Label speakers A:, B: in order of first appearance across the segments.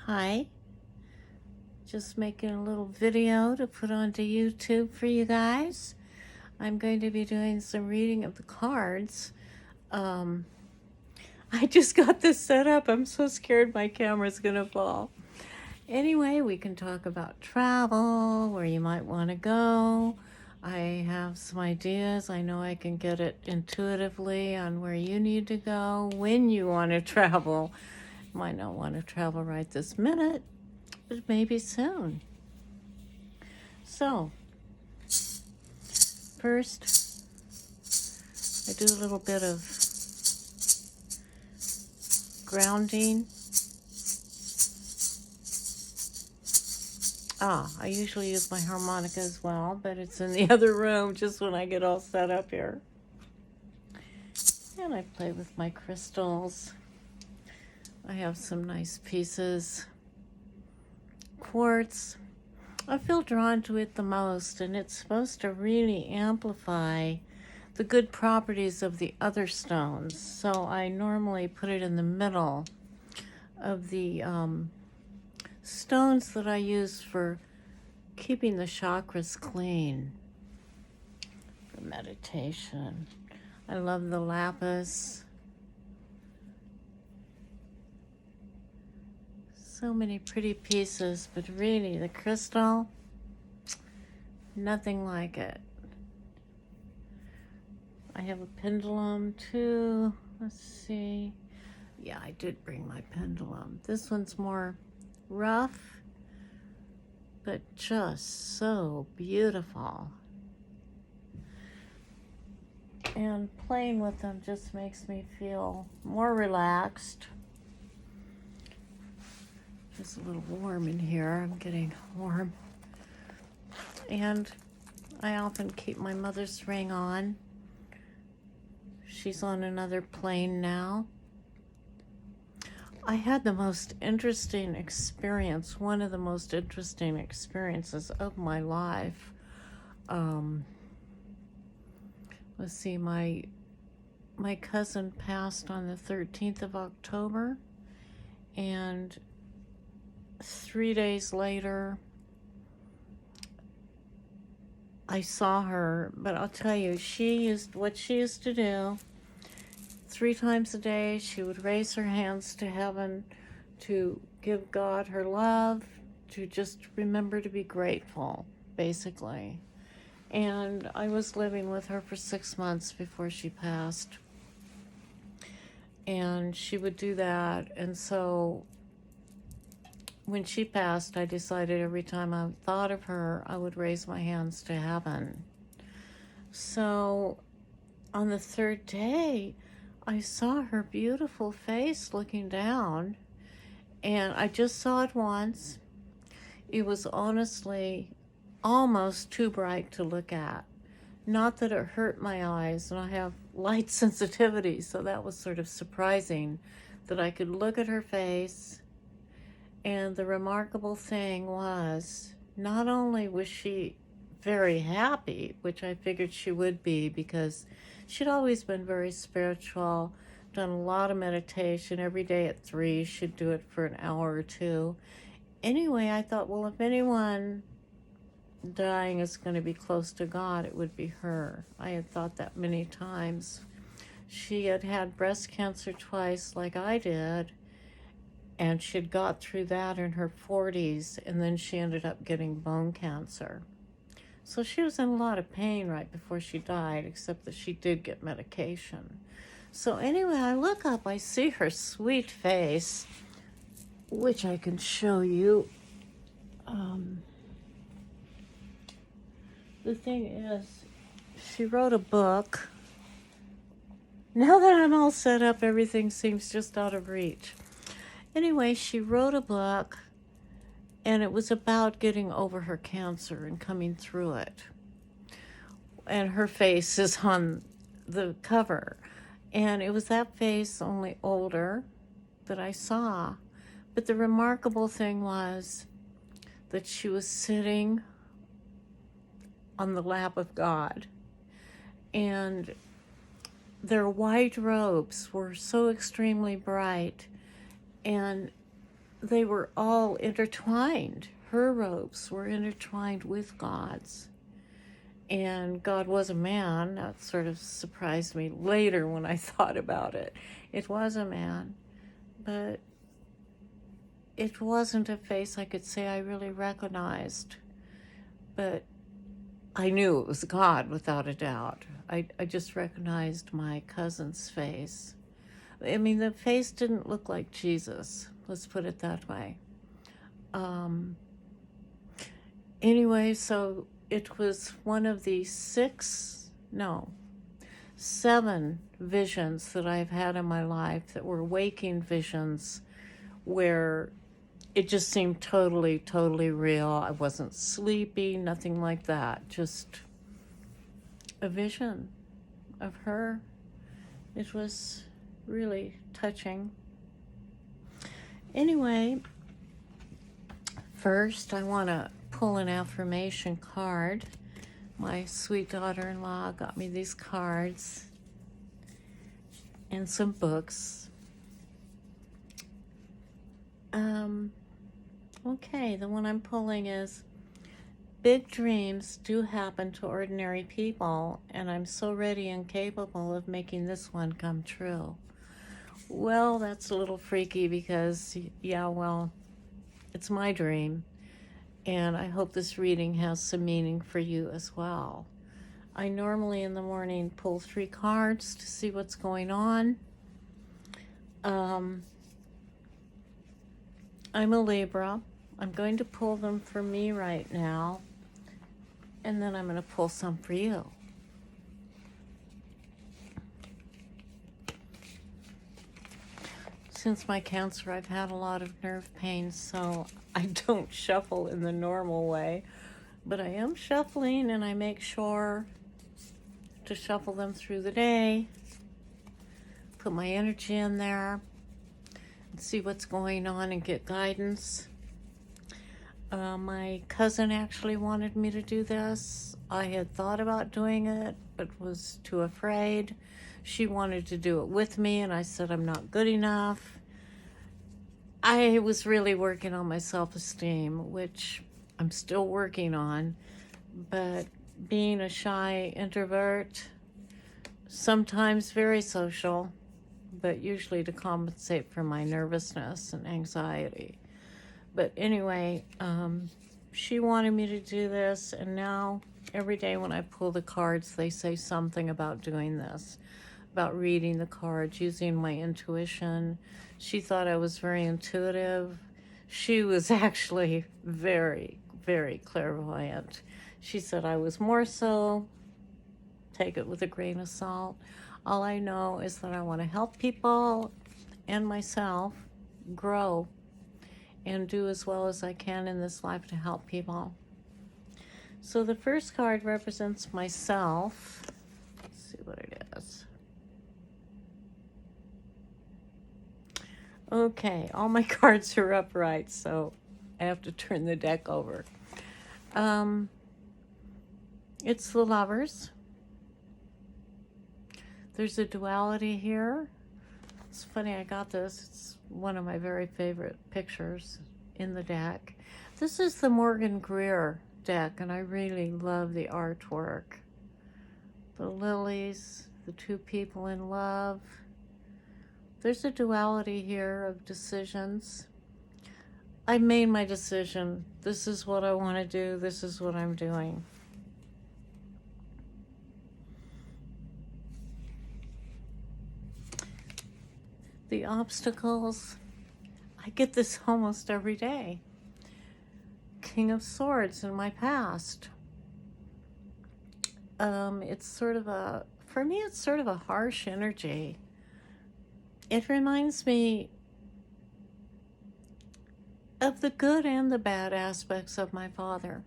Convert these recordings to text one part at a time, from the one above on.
A: Hi, just making a little video to put onto YouTube for you guys. I'm going to be doing some reading of the cards. I just got this set up. I'm so scared my camera's gonna fall. Anyway, we can talk about travel, where you might want to go. I have some ideas. I know I can get it intuitively on where you need to go, when you want to travel. Might not want to travel right this minute, but maybe soon. So, first, I do a little bit of grounding. I usually use my harmonica as well, but it's in the other room just when I get all set up here. And I play with my crystals. I have some nice pieces. Quartz. I feel drawn to it the most, and it's supposed to really amplify the good properties of the other stones. So I normally put it in the middle of the stones that I use for keeping the chakras clean for meditation. I love the lapis. So many pretty pieces, but really the crystal, nothing like it. I have a pendulum too. Let's see. Yeah, I did bring my pendulum. This one's more rough, but just so beautiful. And playing with them just makes me feel more relaxed. It's a little warm in here. I'm getting warm. And I often keep my mother's ring on. She's on another plane now. I had the most interesting experience, one of the most interesting experiences of my life. Let's see, my cousin passed on the 13th of October, and 3 days later, I saw her, but I'll tell you, what she used to do. 3 times a day, she would raise her hands to heaven to give God her love, to just remember to be grateful, basically. And I was living with her for 6 months before she passed. And she would do that. And so when she passed, I decided every time I thought of her, I would raise my hands to heaven. So on the 3rd day, I saw her beautiful face looking down, and I just saw it once. It was honestly almost too bright to look at. Not that it hurt my eyes, and I have light sensitivity, so that was sort of surprising that I could look at her face. And the remarkable thing was, not only was she very happy, which I figured she would be because she'd always been very spiritual, done a lot of meditation. Every day at 3, she'd do it for an hour or 2. Anyway, I thought, well, if anyone dying is going to be close to God, it would be her. I had thought that many times. She had had breast cancer twice like I did, and she'd got through that in her 40s, and then she ended up getting bone cancer. So she was in a lot of pain right before she died, except that she did get medication. So anyway, I look up, I see her sweet face, which I can show you. The thing is, she wrote a book. Now that I'm all set up, everything seems just out of reach. Anyway, she wrote a book, and it was about getting over her cancer and coming through it. And her face is on the cover. And it was that face, only older, that I saw. But the remarkable thing was that she was sitting on the lap of God. And their white robes were so extremely bright. And they were all intertwined. Her robes were intertwined with God's. And God was a man. That sort of surprised me later when I thought about it. It was a man, but it wasn't a face I could say I really recognized. But I knew it was God without a doubt. I just recognized my cousin's face. I mean, the face didn't look like Jesus. Let's put it that way. Anyway, so it was one of the 7 visions that I've had in my life that were waking visions where it just seemed totally, totally real. I wasn't sleepy, nothing like that. Just a vision of her. It was really touching. Anyway, first I want to pull an affirmation card. My sweet daughter-in-law got me these cards and some books. Okay, the one I'm pulling is, big dreams do happen to ordinary people, and I'm so ready and capable of making this one come true. Well, that's a little freaky because, it's my dream, and I hope this reading has some meaning for you as well. I normally in the morning pull 3 cards to see what's going on. I'm a Libra. I'm going to pull them for me right now, and then I'm going to pull some for you. Since my cancer, I've had a lot of nerve pain, so I don't shuffle in the normal way, but I am shuffling, and I make sure to shuffle them through the day, put my energy in there, and see what's going on and get guidance. My cousin actually wanted me to do this. I had thought about doing it, but was too afraid. She wanted to do it with me, and I said I'm not good enough. I was really working on my self-esteem, which I'm still working on, but being a shy introvert, sometimes very social, but usually to compensate for my nervousness and anxiety. But anyway, she wanted me to do this, and now every day when I pull the cards, they say something about doing this, about reading the cards, using my intuition. She thought I was very intuitive. She was actually very, very clairvoyant. She said I was more so. Take it with a grain of salt. All I know is that I want to help people and myself grow and do as well as I can in this life to help people. So the first card represents myself. Let's see what it is. Okay, all my cards are upright, so I have to turn the deck over. It's the Lovers. There's a duality here. It's funny, I got this. It's one of my very favorite pictures in the deck. This is the Morgan Greer deck, and I really love the artwork. The lilies, the 2 people in love. There's a duality here of decisions. I made my decision. This is what I want to do. This is what I'm doing. The obstacles, I get this almost every day. King of Swords in my past. It's sort of for me, it's sort of a harsh energy. It reminds me of the good and the bad aspects of my father.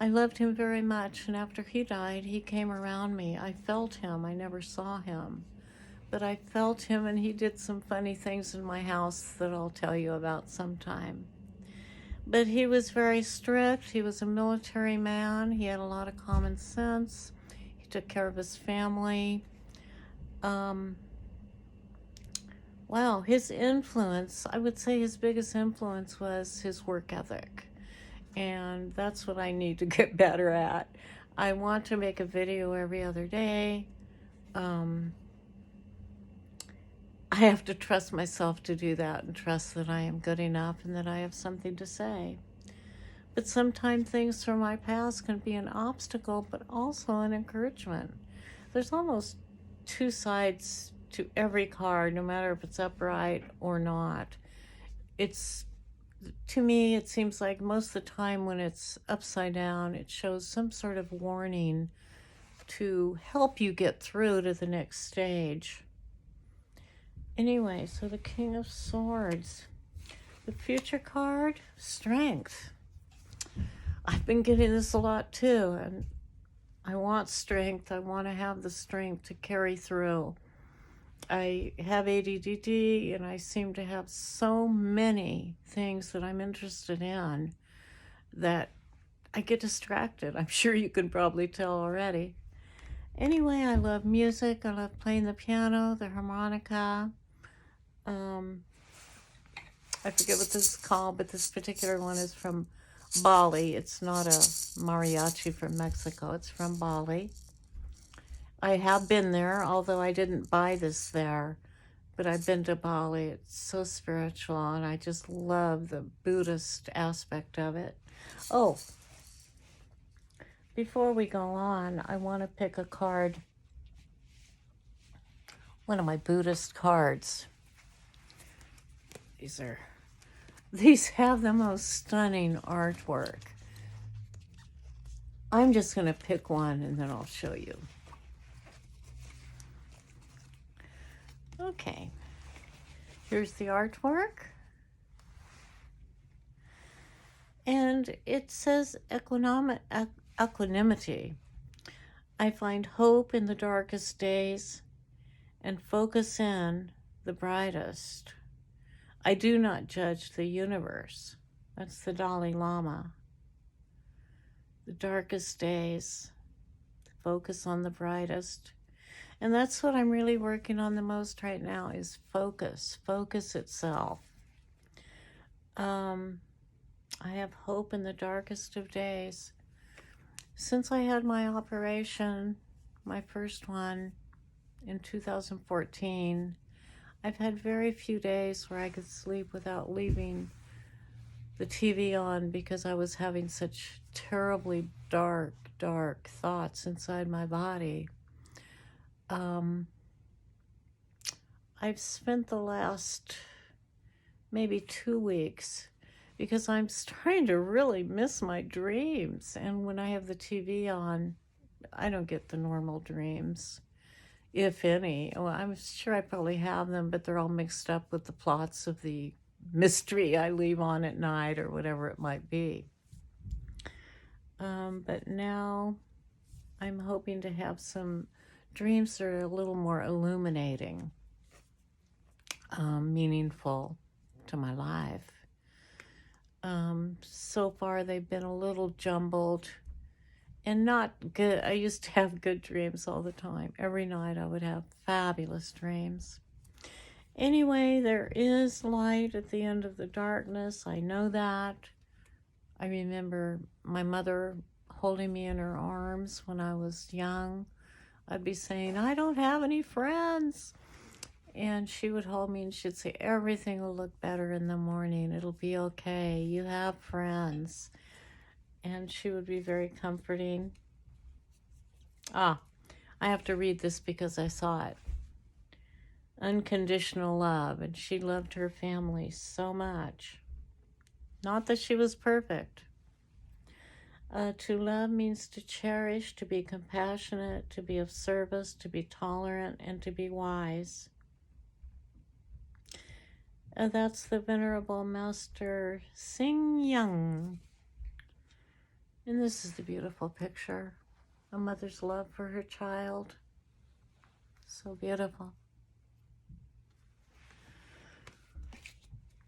A: I loved him very much, and after he died, he came around me. I felt him. I never saw him. But I felt him, and he did some funny things in my house that I'll tell you about sometime. But he was very strict. He was a military man. He had a lot of common sense. He took care of his family. wow, his influence, I would say his biggest influence was his work ethic. And that's what I need to get better at. I want to make a video every other day. Um, I have to trust myself to do that and trust that I am good enough and that I have something to say. But sometimes things from my past can be an obstacle, but also an encouragement. There's almost two sides to every card, no matter if it's upright or not. It's, to me, it seems like most of the time when it's upside down, it shows some sort of warning to help you get through to the next stage. Anyway, so the King of Swords. The future card, Strength. I've been getting this a lot too, and I want strength. I want to have the strength to carry through. I have ADD, and I seem to have so many things that I'm interested in that I get distracted. I'm sure you can probably tell already. Anyway, I love music. I love playing the piano, the harmonica. I forget what this is called, but this particular one is from Bali. It's not a mariachi from Mexico. It's from Bali. I have been there, although I didn't buy this there, but I've been to Bali. It's so spiritual, and I just love the Buddhist aspect of it. Oh, before we go on, I want to pick a card, one of my Buddhist cards. These have the most stunning artwork. I'm just going to pick one and then I'll show you. Okay, here's the artwork. And it says equanimity. I find hope in the darkest days and focus in the brightest. I do not judge the universe. That's the Dalai Lama. The darkest days, focus on the brightest. And that's what I'm really working on the most right now is focus itself. I have hope in the darkest of days. Since I had my operation, my first one in 2014, I've had very few days where I could sleep without leaving the TV on because I was having such terribly dark thoughts inside my body. I've spent the last maybe 2 weeks because I'm starting to really miss my dreams. And when I have the TV on, I don't get the normal dreams, if any. Well, I'm sure I probably have them, but they're all mixed up with the plots of the mystery I leave on at night or whatever it might be. But now I'm hoping to have some dreams that are a little more illuminating, meaningful to my life. So far they've been a little jumbled and not good. I used to have good dreams all the time. Every night I would have fabulous dreams. Anyway, there is light at the end of the darkness. I know that. I remember my mother holding me in her arms when I was young. I'd be saying, I don't have any friends. And she would hold me and she'd say, everything will look better in the morning. It'll be okay. You have friends. And she would be very comforting. I have to read this because I saw it. Unconditional love. And she loved her family so much. Not that she was perfect. To love means to cherish, to be compassionate, to be of service, to be tolerant, and to be wise. And that's the Venerable Master Sing Young. And this is the beautiful picture. A mother's love for her child. So beautiful.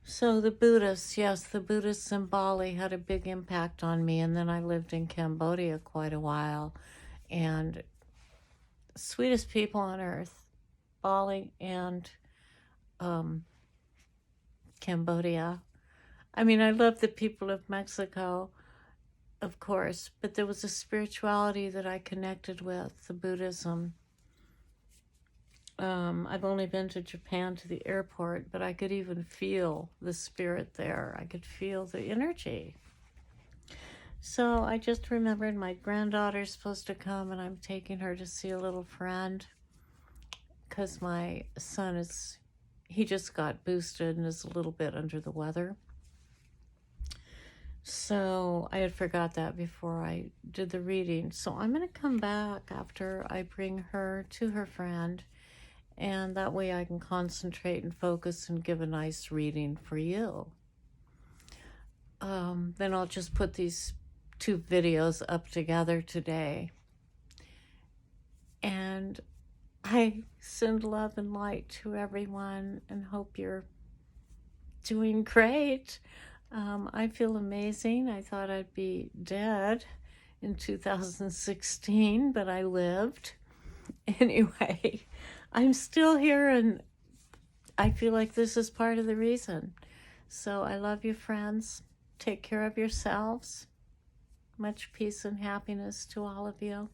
A: So the Buddhists, yes, the Buddhists in Bali had a big impact on me. And then I lived in Cambodia quite a while. And sweetest people on earth, Bali. And Cambodia. I mean, I love the people of Mexico, of course, but there was a spirituality that I connected with, the Buddhism. I've only been to Japan to the airport, but I could even feel the spirit there. I could feel the energy. So I just remembered my granddaughter's supposed to come, and I'm taking her to see a little friend because my son he just got boosted and is a little bit under the weather. So I had forgot that before I did the reading. So I'm going to come back after I bring her to her friend, and that way I can concentrate and focus and give a nice reading for you. Then I'll just put these 2 videos up together today. And I send love and light to everyone and hope you're doing great. I feel amazing. I thought I'd be dead in 2016, but I lived. Anyway, I'm still here, and I feel like this is part of the reason. So I love you, friends. Take care of yourselves. Much peace and happiness to all of you.